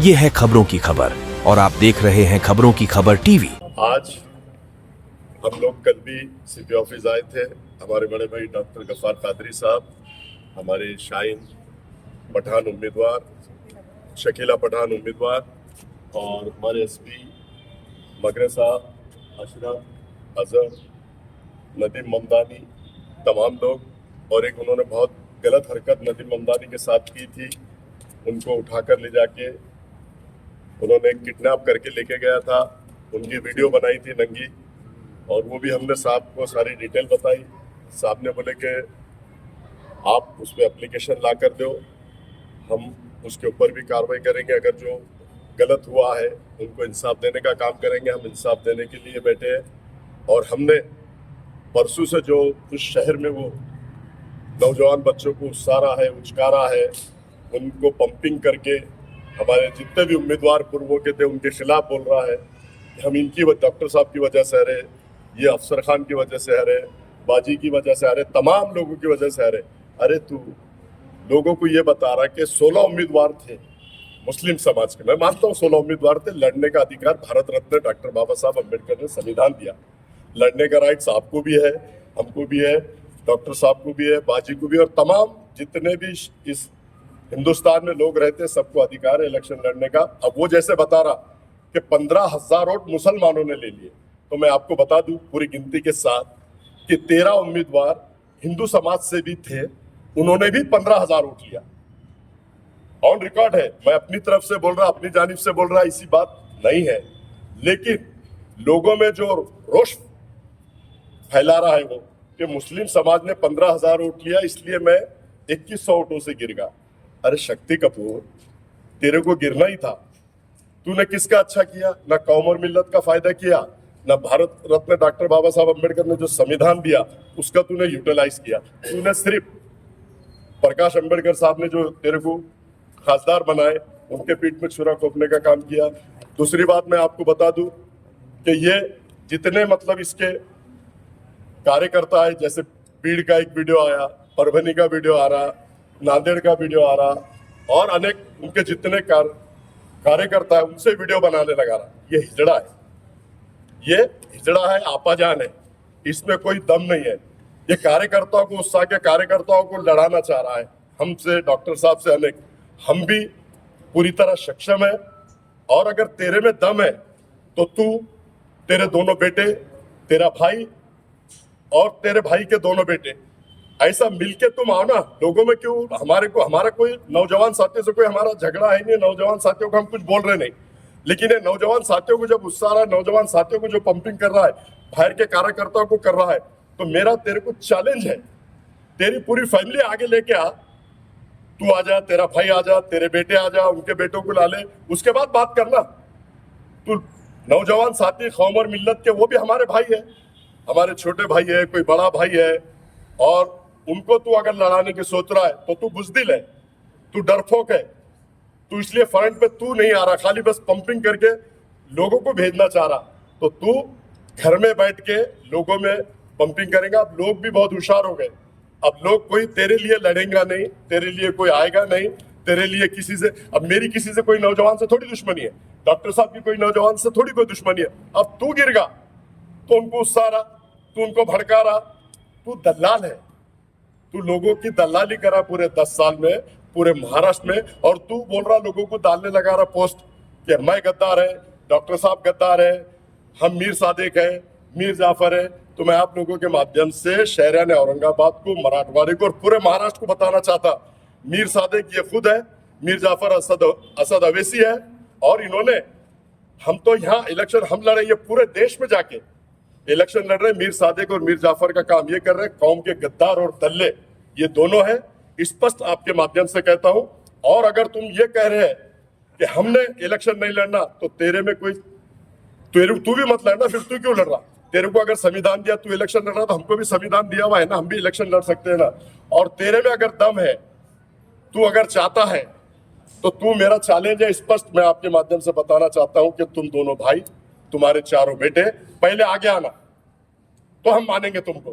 ये है खबरों की खबर और आप देख रहे हैं खबरों की खबर टीवी। आज हम लोग कल भी सीपी ऑफिस आए थे। हमारे बड़े भाई डॉक्टर गफ्फार कादरी साहब, हमारे शाहीन पठान उम्मीदवार, शकीला पठान उम्मीदवार और हमारे एसपी मगरे साहब, अशरफ, अजहर, नदीम ममदानी, तमाम लोग। और एक उन्होंने बहुत गलत हरकत नदीम ममदानी के साथ की थी, उनको उठाकर ले जाके उन्होंने किडनैप करके लेके गया था। उनकी वीडियो बनाई थी नंगी, और वो भी हमने साहब को सारी डिटेल बताई। साहब ने बोले कि आप उस पर एप्लीकेशन ला कर दो, हम उसके ऊपर भी कार्रवाई करेंगे। अगर जो गलत हुआ है उनको इंसाफ देने का काम करेंगे। हम इंसाफ देने के लिए बैठे हैं। और हमने परसों से जो उस शहर में वो नौजवान बच्चों को उकसारा है, उचकारा है, उनको पंपिंग करके हमारे जितने भी उम्मीदवार पूर्वों के थे उनके खिलाफ बोल रहा है कि हम इनकी डॉक्टर साहब की वजह से आ रहे, ये अफसर खान की वजह से आ रहे, बाजी की वजह से आ रहे, तमाम लोगों की वजह से आ रहे। अरे तू लोगों को ये बता रहा कि 16 उम्मीदवार थे मुस्लिम समाज के। मैं मानता हूँ 16 उम्मीदवार थे। लड़ने का अधिकार भारत रत्न डॉक्टर बाबा साहब अम्बेडकर ने संविधान दिया। लड़ने का राइट्स आपको भी है, हमको भी है, डॉक्टर साहब को भी है, बाजी को भी, और तमाम जितने भी इस हिंदुस्तान में लोग रहते हैं सबको अधिकार है इलेक्शन लड़ने का। अब वो जैसे बता रहा कि 15,000 वोट मुसलमानों ने ले लिए, तो मैं आपको बता दूं पूरी गिनती के साथ कि 13 उम्मीदवार हिंदू समाज से भी थे, उन्होंने भी 15,000 वोट लिया। ऑन रिकॉर्ड है। मैं अपनी तरफ से बोल रहा, अपनी जानिब से बोल रहा, इसी बात नहीं है। लेकिन लोगों में जो रोष फैला रहा है वो कि मुस्लिम समाज ने 15,000 वोट लिया इसलिए मैं 2100 वोटों से गिर गया। अरे शक्ति कपूर, तेरे को गिरना ही था। तूने किसका अच्छा किया? ना कौम और मिल्लत का फायदा किया, ना भारत रत्न डॉक्टर बाबा साहब अम्बेडकर ने जो संविधान दिया उसका तूने यूटिलाइज किया। तूने सिर्फ प्रकाश अम्बेडकर साहब ने जो तेरे को खासदार बनाए उनके पीठ में छुरा घोंपने का काम किया। दूसरी बात मैं आपको बता दूं कि ये जितने मतलब इसके कार्यकर्ता है, जैसे पीड़ का एक वीडियो आया, परभनी का वीडियो आ रहा, नांदेड़ का वीडियो आ रहा, और अनेक उनके जितने कार्यकर्ता है उनसे वीडियो बनाने लगा रहा। ये हिजड़ा है, ये हिजड़ा है, आपाजान है, इसमें कोई दम नहीं है। ये कार्यकर्ताओं को, उत्साह के कार्यकर्ताओं को लड़ाना चाह रहा है हमसे, डॉक्टर साहब से अनेक। हम भी पूरी तरह सक्षम है। और अगर तेरे में दम है तो तू, तेरे दोनों बेटे, तेरा भाई और तेरे भाई के दोनों बेटे, ऐसा मिलके तुम आओ ना। लोगों में क्यों हमारा कोई नौजवान साथियों से कोई हमारा झगड़ा है नहीं, नौजवान साथियों को हम कुछ बोल रहे नहीं। लेकिन ये नौजवान साथियों को जब गुस्सा रहा है, नौजवान साथियों को जो पंपिंग कर रहा है, बाहर के कार्यकर्ताओं को कर रहा है, तो मेरा तेरे को चैलेंज है, तेरी पूरी फैमिली आगे लेके आ। तू आ जा, तेरा भाई आ जा, तेरे बेटे आ जा, उनके बेटों को ला ले, उसके बाद बात करना। तू नौजवान साथी कौम और मिल्लत के, वो भी हमारे भाई है, हमारे छोटे भाई है, कोई बड़ा भाई है, और उनको तू अगर लड़ाने की सोच रहा है तो तू बुजदिल है, तू डरपोक है। तू इसलिए फ्रंट पे तू नहीं आ रहा, खाली बस पंपिंग करके लोगों को भेजना चाह रहा। तो तू घर में बैठ के लोगों में पंपिंग करेगा। अब लोग भी बहुत होशियार हो गए। अब लोग कोई तेरे लिए लड़ेगा नहीं, तेरे लिए कोई आएगा नहीं, तेरे लिए किसी से, अब मेरी किसी से कोई नौजवान से थोड़ी दुश्मनी है, डॉक्टर साहब की कोई नौजवान से थोड़ी कोई दुश्मनी है। अब तू गिरगा तो उनको उत्साह रहा, तू उनको भड़का रहा। तू दलाल है, तू लोगों की दलाली करा पूरे 10 साल में, पूरे महाराष्ट्र में। और तू बोल रहा लोगों को डालने लगा रहा पोस्ट कि मैं गद्दार है, डॉक्टर साहब गद्दार है, हम मीर सादिक है, मीर जाफर है। तो मैं आप लोगों के माध्यम से शहरियाने औरंगाबाद को, मराठवाड़े को और पूरे महाराष्ट्र को बताना चाहता, मीर सादिक ये खुद है, मीर जाफर असद अवैसी है। और इन्होंने, हम तो यहाँ इलेक्शन हम लड़े, ये पूरे देश में जाके इलेक्शन लड़ रहे। मीर सादिक और मीर जाफर का काम ये कर रहे, कौम के गद्दार और दल्ले ये दोनों है। स्पष्ट आपके माध्यम से कहता हूं। और अगर तुम ये कह रहे हैं कि हमने इलेक्शन नहीं लड़ना, तो तेरे में कोई, तू भी मत लड़ना, फिर तू क्यों लड़ रहा? तेरे को अगर संविधान दिया, तू इलेक्शन लड़ रहा, तो हमको भी संविधान दिया हुआ है ना, हम भी इलेक्शन लड़ सकते हैं ना। और तेरे में अगर दम है, तू अगर चाहता है, तो तू, मेरा चैलेंज है स्पष्ट, मैं आपके माध्यम से बताना चाहता हूं कि तुम दोनों भाई, तुम्हारे चारों बेटे पहले आगे आना, तो हम मानेंगे तुमको।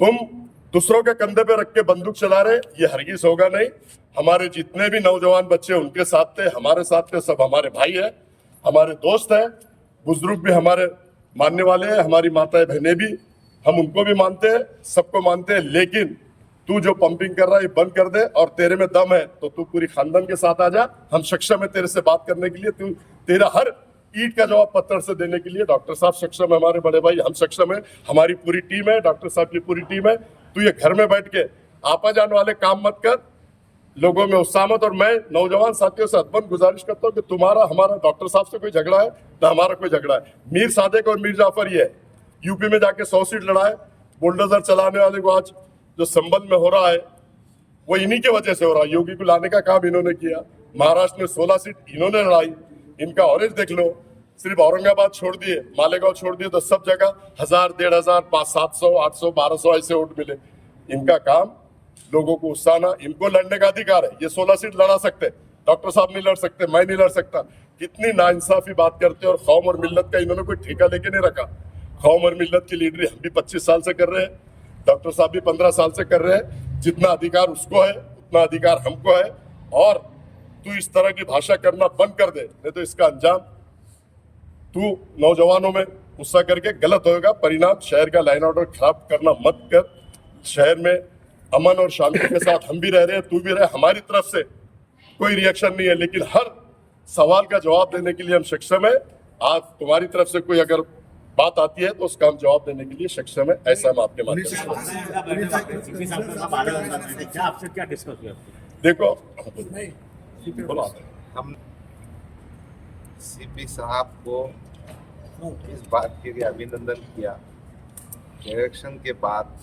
तुम दूसरों के कंधे पे रख के बंदूक चला रहे, ये हरगिज होगा नहीं। हमारे जितने भी नौजवान बच्चे उनके साथ थे, हमारे साथ थे, सब हमारे भाई है, हमारे दोस्त है, बुजुर्ग भी हमारे मानने वाले हैं, हमारी माताएं बहनें भी, हम उनको भी मानते हैं, सबको मानते हैं। लेकिन तू जो पंपिंग कर रहा है ये बंद कर दे, और तेरे में दम है तो तू पूरी खानदान के साथ आ जा। हम सक्षम है तेरे से बात करने के लिए, तू तेरा हर ईट का जवाब पत्थर से देने के लिए। डॉक्टर साहब सक्षम है, हमारे बड़े भाई, हम सक्षम है, हमारी पूरी टीम है, डॉक्टर साहब की पूरी टीम है। तू ये घर में बैठ के आपा जान वाले काम मत कर, लोगों में उत्साह मत। और मैं नौजवान साथियों से अदबन गुजारिश करता हूँ कि तुम्हारा हमारा डॉक्टर साहब से कोई झगड़ा है ना हमारा कोई झगड़ा है। मीर सादिक और मीर जाफर ये है, यूपी में जाके 100 सीट लड़ा है। बुलडोजर चलाने वाले को आज जो संबल में हो रहा है वो इन्हीं की वजह से हो रहा है। योगी को लाने का काम इन्होंने किया। महाराष्ट्र में 16 सीट इन्होंने लड़ाई। इनका ऑरेंज देख लो, सिर्फ औरंगाबाद छोड़ दिए, मालेगांव छोड़ दिए तो सब जगह 1000, 1500, 700, 800, 1200 ऐसे वोट मिले। इनका काम लोगों को उकसाना, इनको लड़ने का अधिकार है। ये 16 सीट लड़ा सकते, डॉक्टर साहब नहीं लड़ सकते, मैं नहीं लड़ सकता। कितनी नाइंसाफी बात करते हैं। और कौम और मिल्लत का इन्होंने कोई ठेका लेके नहीं रखा। कौम और मिल्लत की लीडरी हम भी 25 साल से कर रहे हैं, डॉक्टर साहब भी 15 साल से कर रहे हैं। जितना अधिकार उसको है उतना अधिकार हमको है। और तू इस तरह की भाषा करना बंद कर दे, नहीं तो इसका अंजाम तू नौजवानों में गुस्सा करके गलत होगा। परिणाम शहर का लाइन ऑर्डर खराब करना मत कर। शहर में अमन और शांति के साथ हम भी रह रहे हैं, तू भी रहे। हमारी तरफ से कोई रिएक्शन नहीं है, लेकिन हर सवाल का जवाब देने के लिए हम सक्षम है। आज तुम्हारी तरफ से कोई अगर बात आती है तो उसका हम जवाब देने के लिए सक्षम है। ऐसा हम आपके माध्यम से क्या डिस्कस हुआ? देखो, बोलो। हम सीपी साहब को इस बात के लिए अभिनंदन किया, इलेक्शन के बाद,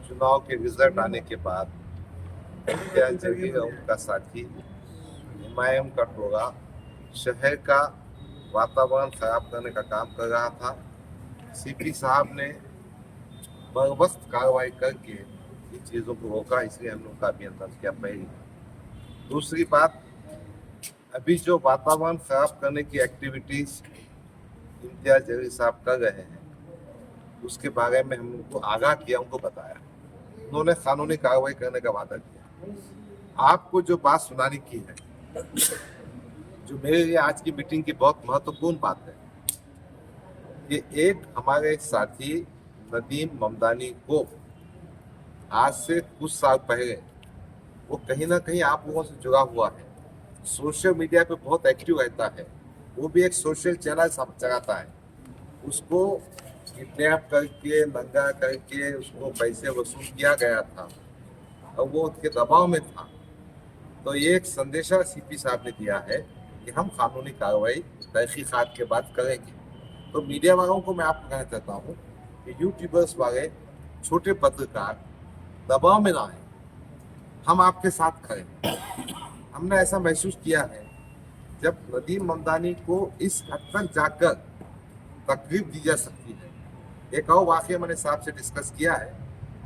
चुनाव के रिजल्ट आने के बाद क्या जगह उनका साथी हिमायम का टोला शहर का वातावरण खराब करने का काम कर रहा था। सीपी साहब ने बर्बस्त कार्रवाई करके इन चीज़ों को रोका, इसलिए हम लोग का अभिनंदन किया। पहली दूसरी बात, अभी जो वातावरण खराब करने की एक्टिविटीज इम्तियाज जलील साहब कर रहे हैं उसके बारे में हम उनको आगाह किया, उनको बताया। उन्होंने कानूनी कार्रवाई करने का वादा किया। आपको जो बात सुनानी की है, जो मेरे लिए आज की मीटिंग की बहुत महत्वपूर्ण बात है, कि एक हमारे साथी नदीम ममदानी को आज से कुछ साल पहले वो कहीं ना कहीं आप लोगों से जुड़ा हुआ है, सोशल मीडिया पे बहुत एक्टिव रहता है, वो भी एक सोशल चैनल चलाता है। उसको किडनैप करके, नंगा करके उसको पैसे वसूल किया गया था और वो उसके दबाव में था। तो ये एक संदेशा सीपी साहब ने दिया है कि हम कानूनी कार्रवाई तहकीकात के बाद करेंगे। तो मीडिया वालों को मैं आपको कहना चाहता हूँ कि यूट्यूबर्स वाले, छोटे पत्रकार दबाव में ना आए, हम आपके साथ खड़े हैं। हमने ऐसा महसूस किया है जब नदीम ममदानी को इस हद तक जाकर तकलीफ दी जा सकती है। एक और वाकया मैंने साहब से डिस्कस किया है,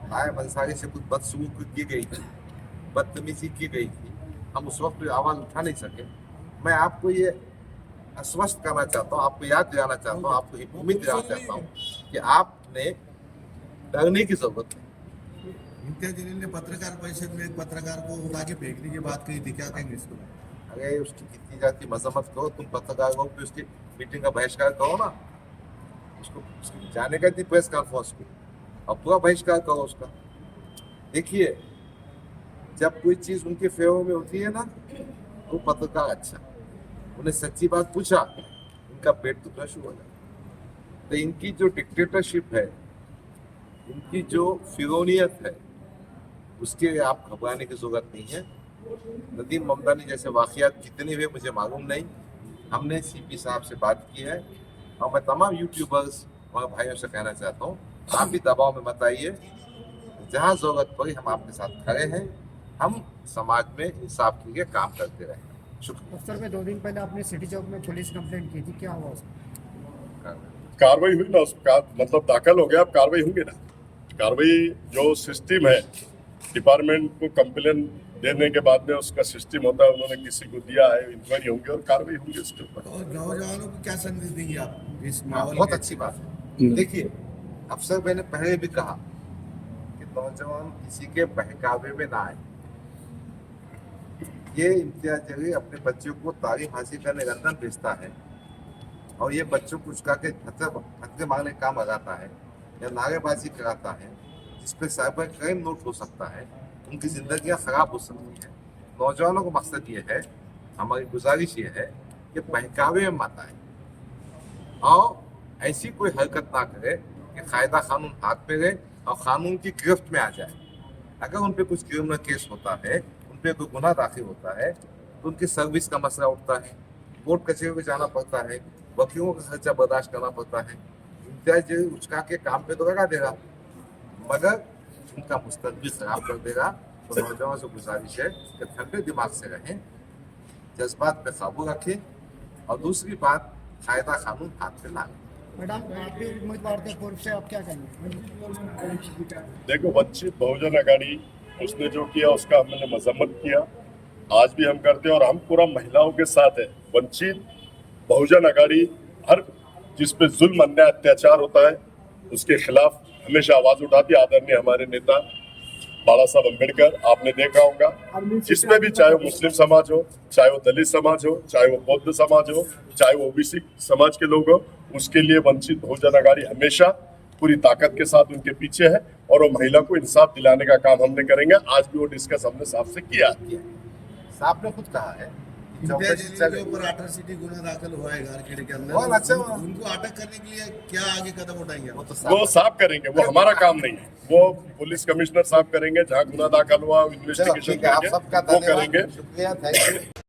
नायब अंसारी से कुछ बदसलूकी की गई थी, बदतमीजी की गई थी, हम उस वक्त आवाज़ उठा नहीं सके। मैं आपको ये आश्वस्त करना चाहता हूँ, आपको याद दिलाना चाहता हूँ, आपको उम्मीद दिलाना चाहता हूँ कि आपने डरने की जरूरत नहीं। इम्तियाज जलील ने पत्रकार परिषद में एक पत्रकार को उठा के फेंकने की बात कही थी, क्या कहेंगे इसको? अरे उसकी कितनी जाती मजम्मत करो, तुम पत्रकार हो कि उसकी मीटिंग का बहिष्कार करो ना, उसको जाने का थी प्रेस कॉन्फ्रेंस को, अब पूरा बहिष्कार करो उसका। देखिए, जब कोई चीज उनके फेवर में होती है ना, वो पत्रकार अच्छा, उन्हें सच्ची बात पूछा, इनका पेट दुखना शुरू हो जाता। तो इनकी जो डिक्टेटरशिप है, इनकी जो फिरौनियत है, उसके लिए आप घबराने की जरूरत नहीं है। नदीम ममदानी जैसे वाकयात जितने हुए मुझे मालूम नहीं, हमने सीपी साहब से बात की है और मैं तमाम यूट्यूबर्स और भाइयों से कहना चाहता हूँ, आप भी दबाव में मत आइए, जहाँ जरूरत पड़ी हम आपके साथ खड़े हैं, हम समाज में इंसाफ के लिए काम करते रहें। शुक्रिया। अफसर में 2 दिन पहले आपने सिटी चौक में पुलिस कंप्लेंट की थी, क्या हुआ उसका? कार्रवाई हुई ना, उसका मतलब दाखिल हो गया, अब कार्रवाई होंगी ना। कार्रवाई जो सिस्टम है, डिपार्टमेंट को कंप्लेन देने के बाद में उसका सिस्टम होता है, उन्होंने किसी को दिया है, इंक्वायरी होंगी और कार्रवाई होंगी उसके ऊपर। और नौजवानों को क्या संदेश देंगे आप इस माहौल बहुत में? अच्छी बात है। देखिए, अफसर मैंने पहले भी कहा कि नौजवान किसी के बहकावे में ना आए। ये इम्तियाज जलील अपने बच्चों को तालीम हासिल करने लंदन भेजता है और ये बच्चों को उचका के हत्या मांगने काम लगाता है या नारेबाजी कराता है, जिसपे साइबर क्राइम नोट हो सकता है, उनकी जिंदगियां खराब हो सकती है। नौजवानों का मकसद ये है, हमारी गुजारिश ये है कि बहकावे में मत आए और ऐसी कोई हरकत ना करे कि कायदा कानून हाथ में रहे और कानून की गिरफ्त में आ जाए। अगर उन पे कुछ क्रिमिनल केस होता है, उन पे कोई गुनाह दाखिल होता है, तो उनकी सर्विस का मसला उठता है, कोर्ट कचहरी में जाना पड़ता है, वकीलों का खर्चा बर्दाश्त करना पड़ता है। इम्तियाज जलील उचका के काम पे तो लगा देगा, मगर उनका मुस्तकबिल खराब कर देगा। तो नौजवानों से गुजारिश है कि ठंडे दिमाग से रहें, जज्बात पे काबू रखें और दूसरी बात, कायदा कानून हाथ में ना लें। मैडम, आप भी उम्मीदवार थे पूर्व से, आप क्या कहेंगे? देखो, वंचित बहुजन आघाड़ी उसने जो किया उसका हमने मजम्मत किया, आज भी हम करते हैं और हम पूरा महिलाओं के साथ है। वंचित बहुजन आघाड़ी हर जिस पे जुल्म अन्याय अत्याचार होता है उसके खिलाफ हमेशा आवाज उठाती है। आदरणीय हमारे नेता बाला साहब अम्बेडकर, आपने देखा होगा, जिसमें भी चाहे वो मुस्लिम समाज हो, चाहे वो दलित समाज हो, चाहे वो बौद्ध समाज हो, चाहे वो ओबीसी समाज के लोग हो, उसके लिए वंचित बहुजन आघाड़ी हमेशा पूरी ताकत के साथ उनके पीछे है और वो महिला को इंसाफ दिलाने का काम हमने करेंगे। आज भी वो डिस्कस हमने साहब से किया। साहब ने खुद कहा है इम्तियाज जलील के ऊपर अट्रॉसिटी गुना दाखिल हुआ है गारखेड़े के अंदर। बहुत अच्छा हुआ। उनको अटक करने के लिए क्या आगे कदम उठाएंगे? वो साफ करेंगे, वो हमारा काम नहीं है, वो पुलिस कमिश्नर साहब करेंगे। जहाँ गुना दाखिल हुआ इन्वेस्टिगेशन आप सबका वो धन्यवाद, करेंगे। शुक्रिया, थैंक यू।